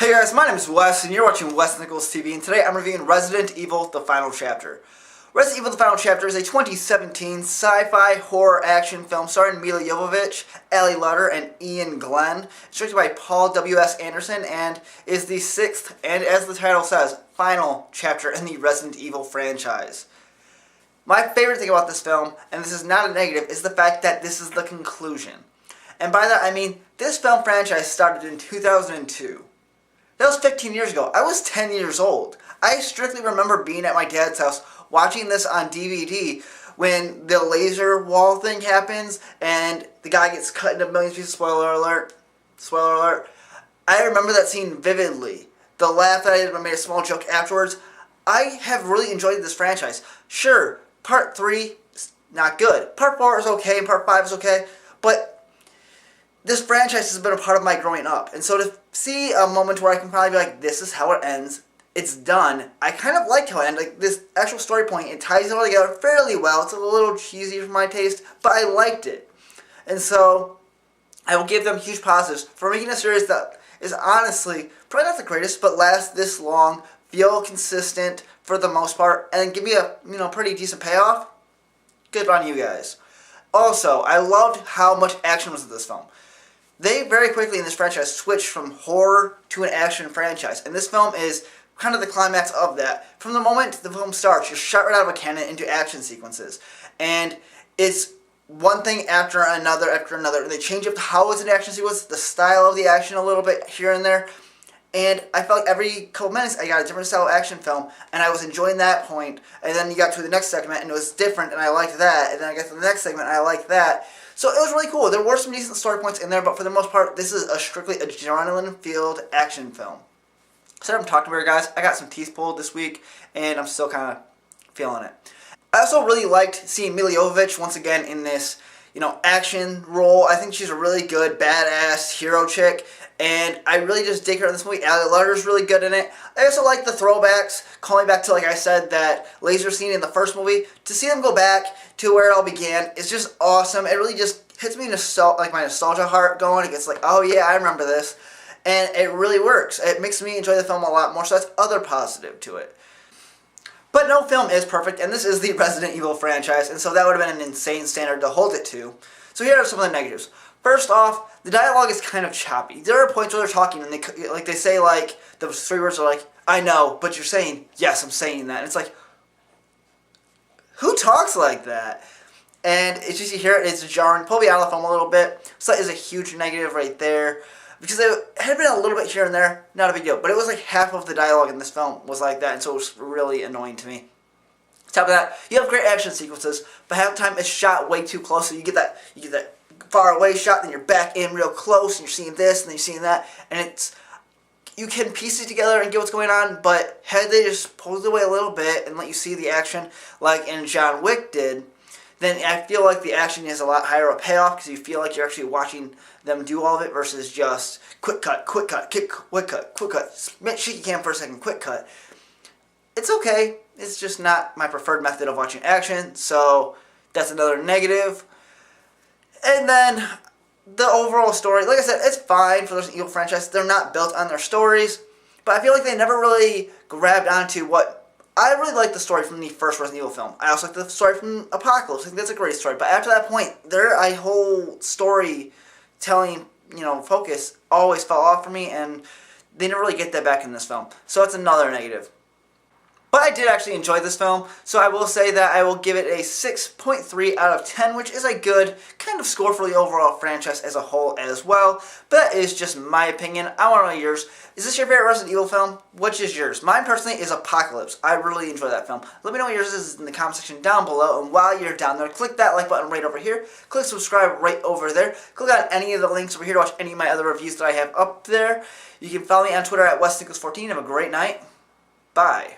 Hey guys, my name is Wes, and you're watching Wes Nichols TV, and today I'm reviewing Resident Evil: The Final Chapter. Resident Evil: The Final Chapter is a 2017 sci-fi horror action film starring Milla Jovovich, Larter, and Iain Glen. It's directed by Paul W.S. Anderson, and is the sixth, and as the title says, final chapter in the Resident Evil franchise. My favorite thing about this film, and this is not a negative, is the fact that this is the conclusion. And by that I mean, this film franchise started in 2002. That was 15 years ago. I was 10 years old. I strictly remember being at my dad's house watching this on DVD when the laser wall thing happens and the guy gets cut into millions of pieces. Spoiler alert. Spoiler alert. I remember that scene vividly. The laugh that I did when I made a small joke afterwards. I have really enjoyed this franchise. Sure, Part 3 is not good. Part 4 is okay and Part 5 is okay, but this franchise has been a part of my growing up, and so to see a moment where I can probably be like, this is how it ends, it's done, I kind of like how it ends. Like, this actual story point, it ties it all together fairly well. It's a little cheesy for my taste, but I liked it. And so, I will give them huge positives for making a series that is honestly, probably not the greatest, but lasts this long, feel consistent for the most part, and give me a, pretty decent payoff. Good on you guys. Also, I loved how much action was in this film. They very quickly in this franchise switched from horror to an action franchise, and this film is kind of the climax of that. From the moment the film starts, you're shot right out of a cannon into action sequences, and it's one thing after another, and they change up how it's an action sequence, the style of the action a little bit here and there, and I felt like every couple minutes I got a different style of action film, and I was enjoying that point, and then you got to the next segment, and it was different, and I liked that, and then I got to the next segment, and I liked that. So it was really cool. There were some decent story points in there, but for the most part, this is a strictly adrenaline-filled action film. So I'm talking about it, guys. I got some teeth pulled this week, and I'm still kind of feeling it. I also really liked seeing Milla Jovovich once again in this, action role. I think she's a really good, badass hero chick, and I really just dig her in this movie. Larter's really good in it. I also like the throwbacks, calling back to, like I said, that laser scene in the first movie. To see them go back to where it all began is just awesome. It really just hits me like my nostalgia heart going. It gets like, oh yeah, I remember this. And it really works. It makes me enjoy the film a lot more, so that's other positive to it. But no film is perfect, and this is the Resident Evil franchise, and so that would have been an insane standard to hold it to. So here are some of the negatives. First off, the dialogue is kind of choppy. There are points where they're talking, and they say those three words are like, I know, but you're saying, yes, I'm saying that. And it's like, who talks like that? And it's just, you hear it, it's jarring. Pull me out of the film a little bit. So that is a huge negative right there. Because it had been a little bit here and there, not a big deal. But it was like half of the dialogue in this film was like that, and so it was really annoying to me. On top of that, you have great action sequences, but half the time it's shot way too close, so you get that far away shot, then you're back in real close, and you're seeing this, and then you're seeing that, and you can piece it together and get what's going on, but had they just pulled it away a little bit and let you see the action like in John Wick did, then I feel like the action is a lot higher a payoff because you feel like you're actually watching them do all of it versus just quick cut, quick cut, quick cut, shaky cam for a second, quick cut. It's okay. It's just not my preferred method of watching action, so that's another negative. And then the overall story, like I said, it's fine for the Resident Evil franchise. They're not built on their stories, but I feel like they never really grabbed onto what. I really like the story from the first Resident Evil film. I also like the story from Apocalypse. I think that's a great story. But after that point, their whole storytelling, focus always fell off for me, and they never really get that back in this film. So that's another negative. But I did actually enjoy this film, so I will say that I will give it a 6.3 out of 10, which is a good kind of score for the overall franchise as a whole as well. But that is just my opinion. I want to know yours. Is this your favorite Resident Evil film? Which is yours? Mine personally is Apocalypse. I really enjoy that film. Let me know what yours is in the comment section down below, and while you're down there, click that like button right over here. Click subscribe right over there. Click on any of the links over here to watch any of my other reviews that I have up there. You can follow me on Twitter at WesNichols14. Have a great night. Bye.